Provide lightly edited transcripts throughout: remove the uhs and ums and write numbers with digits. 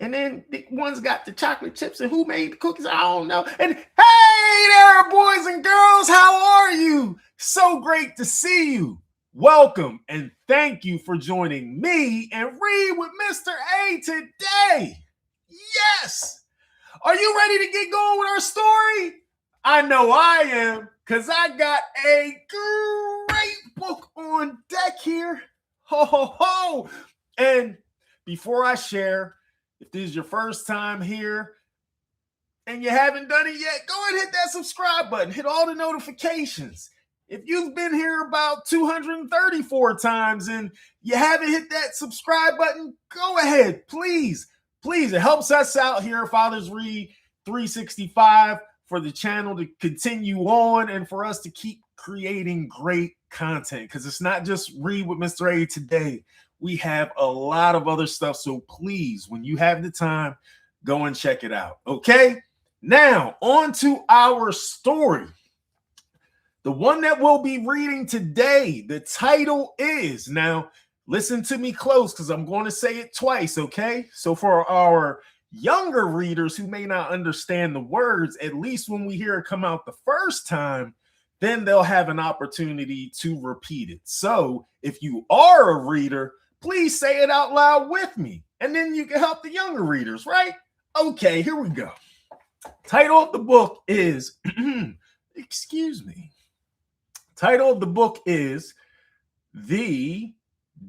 And then the one's got the chocolate chips, and who made the cookies? I don't know. And hey there, boys and girls, how are you? So great to see you. Welcome and thank you for joining me and Read with Mr. A today. Yes. Are you ready to get going with our story? I know I am, because I got a great book on deck here. Ho, ho, ho. And before I share, if this is your first time here and you haven't done it yet, go ahead and hit that subscribe button. Hit all the notifications. If you've been here about 234 times and you haven't hit that subscribe button, go ahead, please. Please, it helps us out here, Fathers Read 365, for the channel to continue on and for us to keep creating great content, because it's not just Read with Mr. A today. We have a lot of other stuff, so please, when you have the time, go and check it out, okay? Now, on to our story. The one that we'll be reading today, the title is, now listen to me close because I'm going to say it twice, okay? So for our younger readers who may not understand the words, at least when we hear it come out the first time, then they'll have an opportunity to repeat it. So if you are a reader, please say it out loud with me, and then you can help the younger readers, right? Okay, here we go. Title of the book is, excuse me. Title of the book is The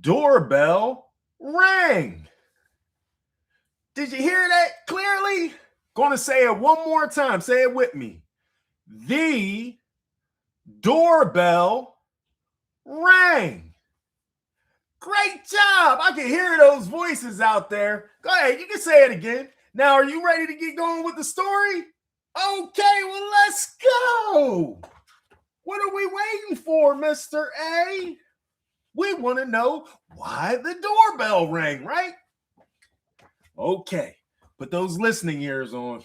Doorbell Rang. Did you hear that clearly? Going to say it one more time. Say it with me. The doorbell rang. Great job. I can hear those voices out there. Go ahead. You can say it again. Now, are you ready to get going with the story? Okay, well, let's go. What are we waiting for, Mr. A? We want to know why the doorbell rang, right? Okay, put those listening ears on.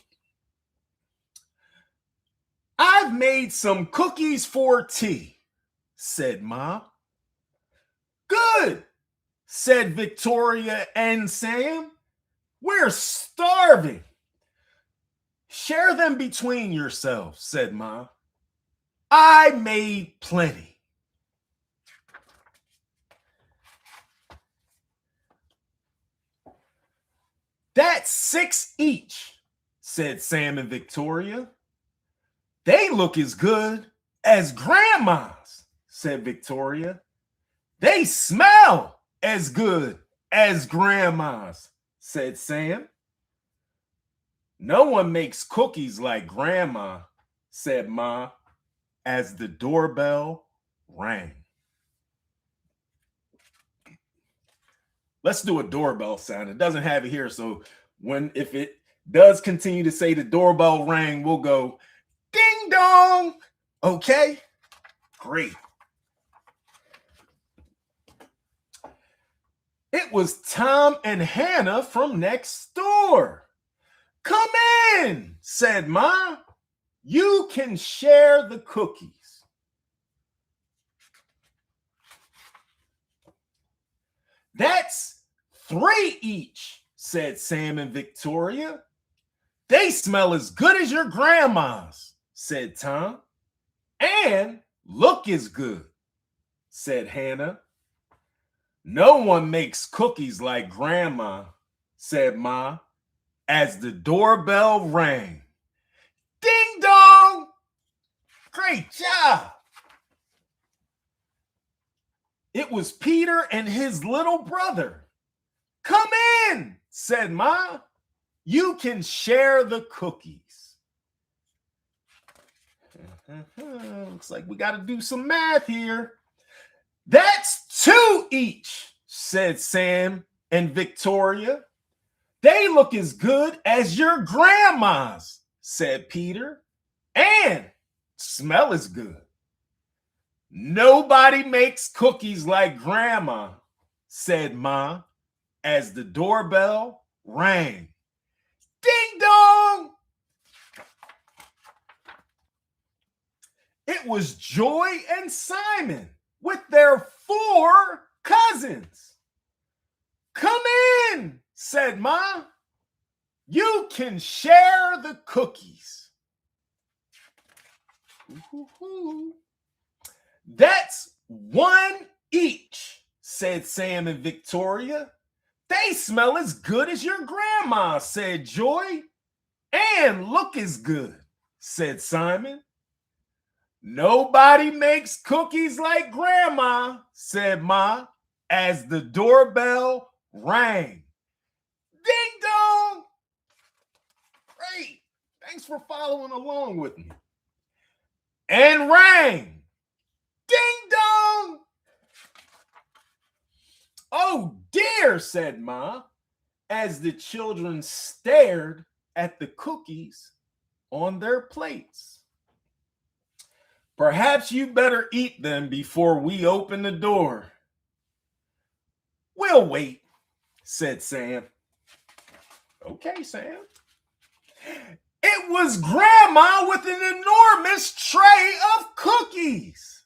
I've made some cookies for tea, said Ma. Good, said Victoria and Sam. We're starving. Share them between yourselves, said Ma. I made plenty. That's 6 each, said Sam and Victoria. They look as good as Grandma's, said Victoria. They smell as good as Grandma's, said Sam. No one makes cookies like Grandma, said Ma, as the doorbell rang. Let's do a doorbell sound. It doesn't have it here, so if it does continue to say the doorbell rang, we'll go ding dong. Okay? Great. It was Tom and Hannah from next door. Come in, said Ma. You can share the cookies. That's 3 each, said Sam and Victoria. They smell as good as your grandma's, said Tom. And look as good, said Hannah. No one makes cookies like Grandma, said Ma, as the doorbell rang. Ding dong! Great job! It was Peter and his little brother. Come in, said Ma. You can share the cookies. Looks like we got to do some math here. That's 2 each, said Sam and Victoria. They look as good as your grandma's, said Peter, and smell as good. Nobody makes cookies like Grandma, said Ma, as the doorbell rang. Ding dong! It was Joy and Simon with their 4 cousins. Come in, said Ma. You can share the cookies. That's one each, said Sam and Victoria. They smell as good as your grandma, said Joy. And look as good, said Simon. Nobody makes cookies like Grandma, said Ma, as the doorbell rang. Ding dong! Great. Thanks for following along with me. And rang. Ding dong! Oh dear, said Ma, as the children stared at the cookies on their plates. Perhaps you better eat them before we open the door. We'll wait, said Sam. Okay, Sam. It was Grandma with an enormous tray of cookies.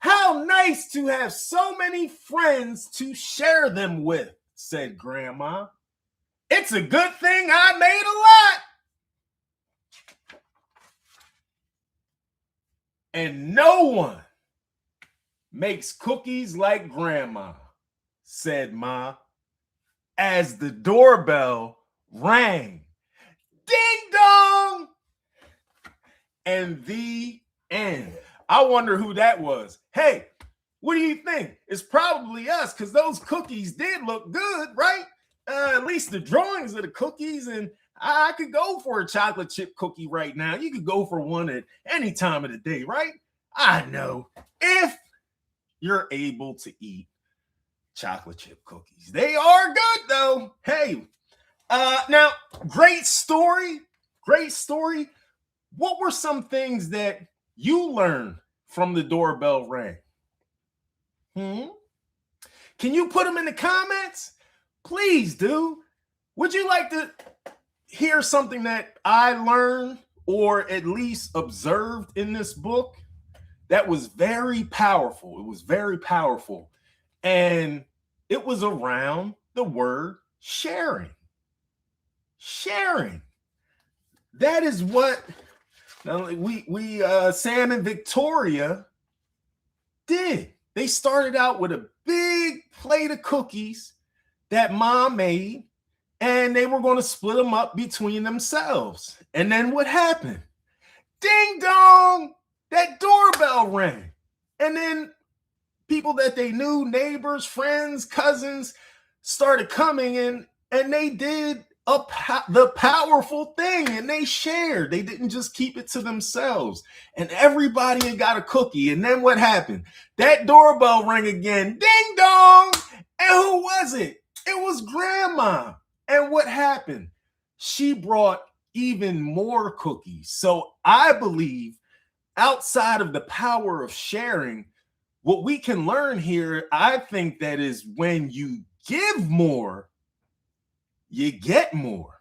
How nice to have so many friends to share them with, said Grandma. It's a good thing I made a lot. And no one makes cookies like Grandma, said Ma, as the doorbell rang. Ding dong! And the end. I wonder who that was. Hey, what do you think? It's probably us, because those cookies did look good, right? At least the drawings of the cookies, and I could go for a chocolate chip cookie right now. You could go for one at any time of the day, right? I know, if you're able to eat chocolate chip cookies. They are good, though. Hey, now, great story. Great story. What were some things that you learned from the doorbell ring? Can you put them in the comments? Please do. Would you like to hear something that I learned or at least observed in this book that was very powerful? It was very powerful. And it was around the word sharing. Sharing. That is what we Sam and Victoria did. They started out with a big plate of cookies that Mom made, and they were going to split them up between themselves. And then what happened? Ding dong! That doorbell rang. And then people that they knew, neighbors, friends, cousins, started coming in, and they did the powerful thing, and they shared. They didn't just keep it to themselves. And everybody had got a cookie. And then what happened? That doorbell rang again. Ding dong! And who was it? It was Grandma. And what happened? She brought even more cookies. So I believe outside of the power of sharing, what we can learn here, I think that is when you give more, you get more.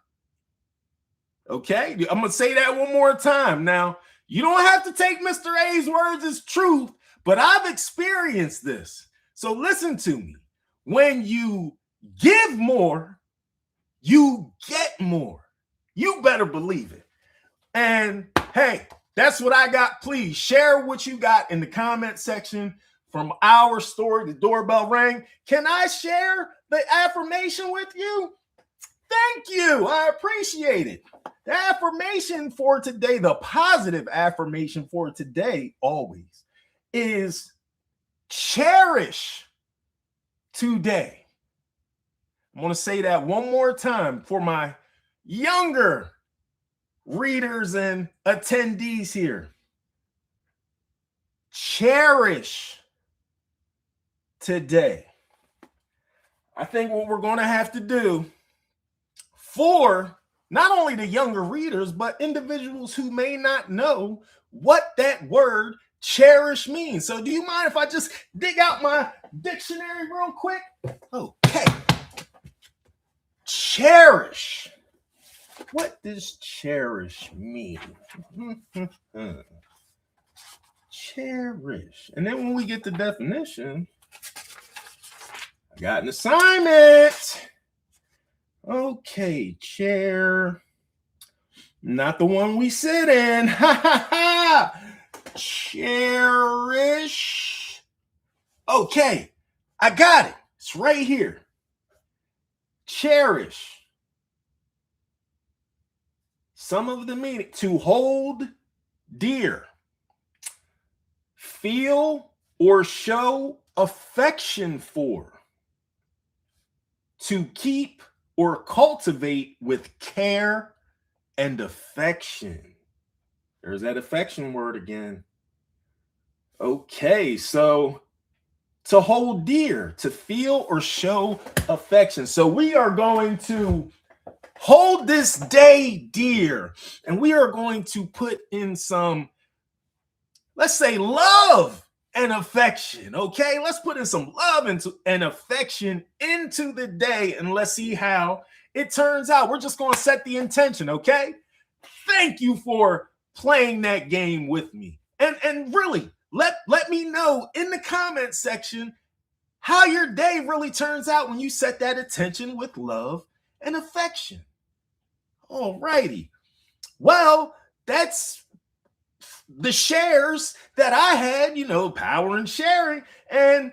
Okay? I'm going to say that one more time. Now, you don't have to take Mr. A's words as truth, but I've experienced this. So listen to me. When you give more, you get more. You better believe it. And hey, that's what I got. Please share what you got in the comment section from our story, The Doorbell Rang. Can I share the affirmation with you? Thank you. I appreciate it. The affirmation for today, the positive affirmation for today always is cherish today. I want to say that one more time for my younger readers and attendees here. Cherish today. I think what we're going to have to do for not only the younger readers, but individuals who may not know what that word cherish means. So do you mind if I just dig out my dictionary real quick? Okay. Cherish. What does cherish mean? Cherish. And then when we get the definition, I got an assignment. Okay, chair. Not the one we sit in. Ha ha ha. Cherish. Okay, I got it. It's right here. Cherish. Some of the meaning: to hold dear, feel or show affection for, to keep or cultivate with care and affection. There's that affection word again. Okay, so to hold dear, to feel or show affection. So we are going to hold this day dear, and we are going to put in some, let's say, love and affection. Okay, let's put in some love and affection into the day, and let's see how it turns out. We're just going to set the intention. Okay, thank you for playing that game with me, and really let me know in the comment section how your day really turns out when you set that intention with love and affection. All righty. Well, that's the shares that I had, power and sharing. And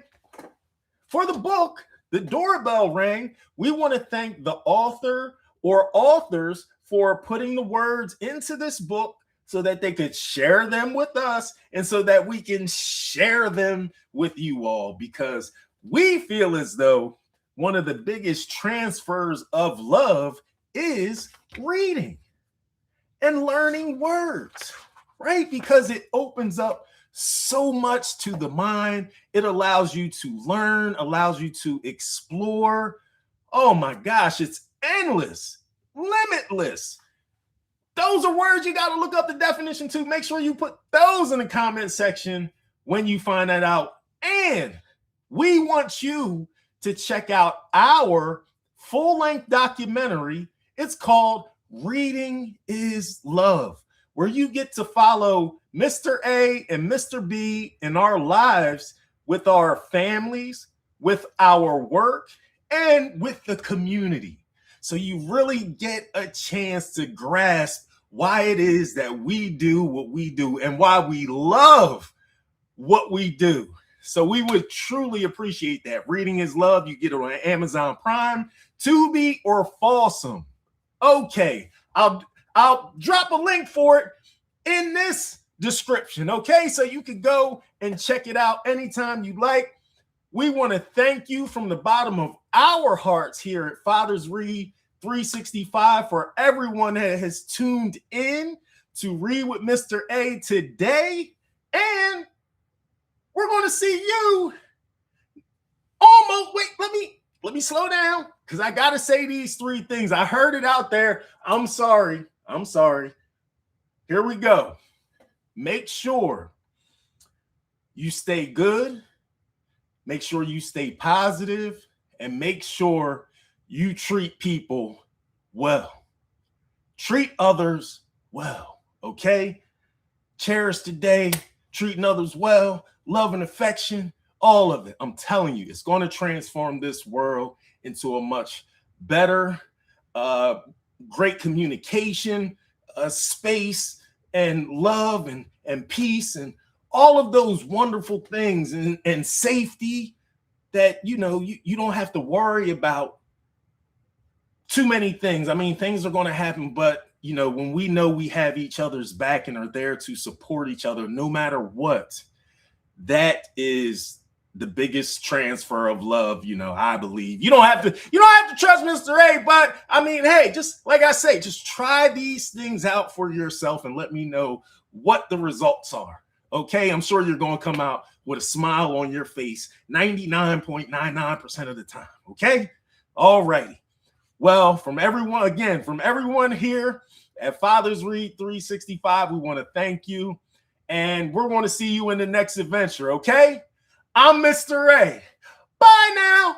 for the book, The Doorbell Rang, we want to thank the author or authors for putting the words into this book so that they could share them with us and so that we can share them with you all, because we feel as though one of the biggest transfers of love is reading and learning words, right? Because it opens up so much to the mind. It allows you to learn, allows you to explore. Oh my gosh, it's endless, limitless. Those are words you got to look up the definition to. Make sure you put those in the comment section when you find that out. And we want you to check out our full-length documentary. It's called Reading is Love, where you get to follow Mr. A and Mr. B in our lives, with our families, with our work, and with the community. So you really get a chance to grasp why it is that we do what we do and why we love what we do. So we would truly appreciate that. Reading is Love. You get it on Amazon Prime, Tubi, or Folsom. Okay, I'll drop a link for it in this description. Okay, so you can go and check it out anytime you like. We want to thank you from the bottom of our hearts here at Fathers Read 365 for everyone that has tuned in to Read with Mr. A today. And we're going to see you almost. Wait, let me slow down, because I got to say these three things. I heard it out there. I'm sorry. Here we go. Make sure you stay good. Make sure you stay positive, and make sure you treat people well. Treat others well, okay? Cherish today, treating others well, love and affection, all of it. I'm telling you, it's going to transform this world into a much better, great communication space, and love and peace and all of those wonderful things, and safety, that you don't have to worry about too many things. I mean, things are going to happen, but when we know we have each other's back and are there to support each other no matter what, that is the biggest transfer of love, I believe. You don't have to trust Mr. A, but I mean, hey, just like I say, just try these things out for yourself and let me know what the results are. Okay, I'm sure you're going to come out with a smile on your face 99.99% of the time. Okay, all righty. Well, from everyone here at Fathers Read 365, we want to thank you, and we're going to see you in the next adventure. Okay, I'm Mr. A. Bye now.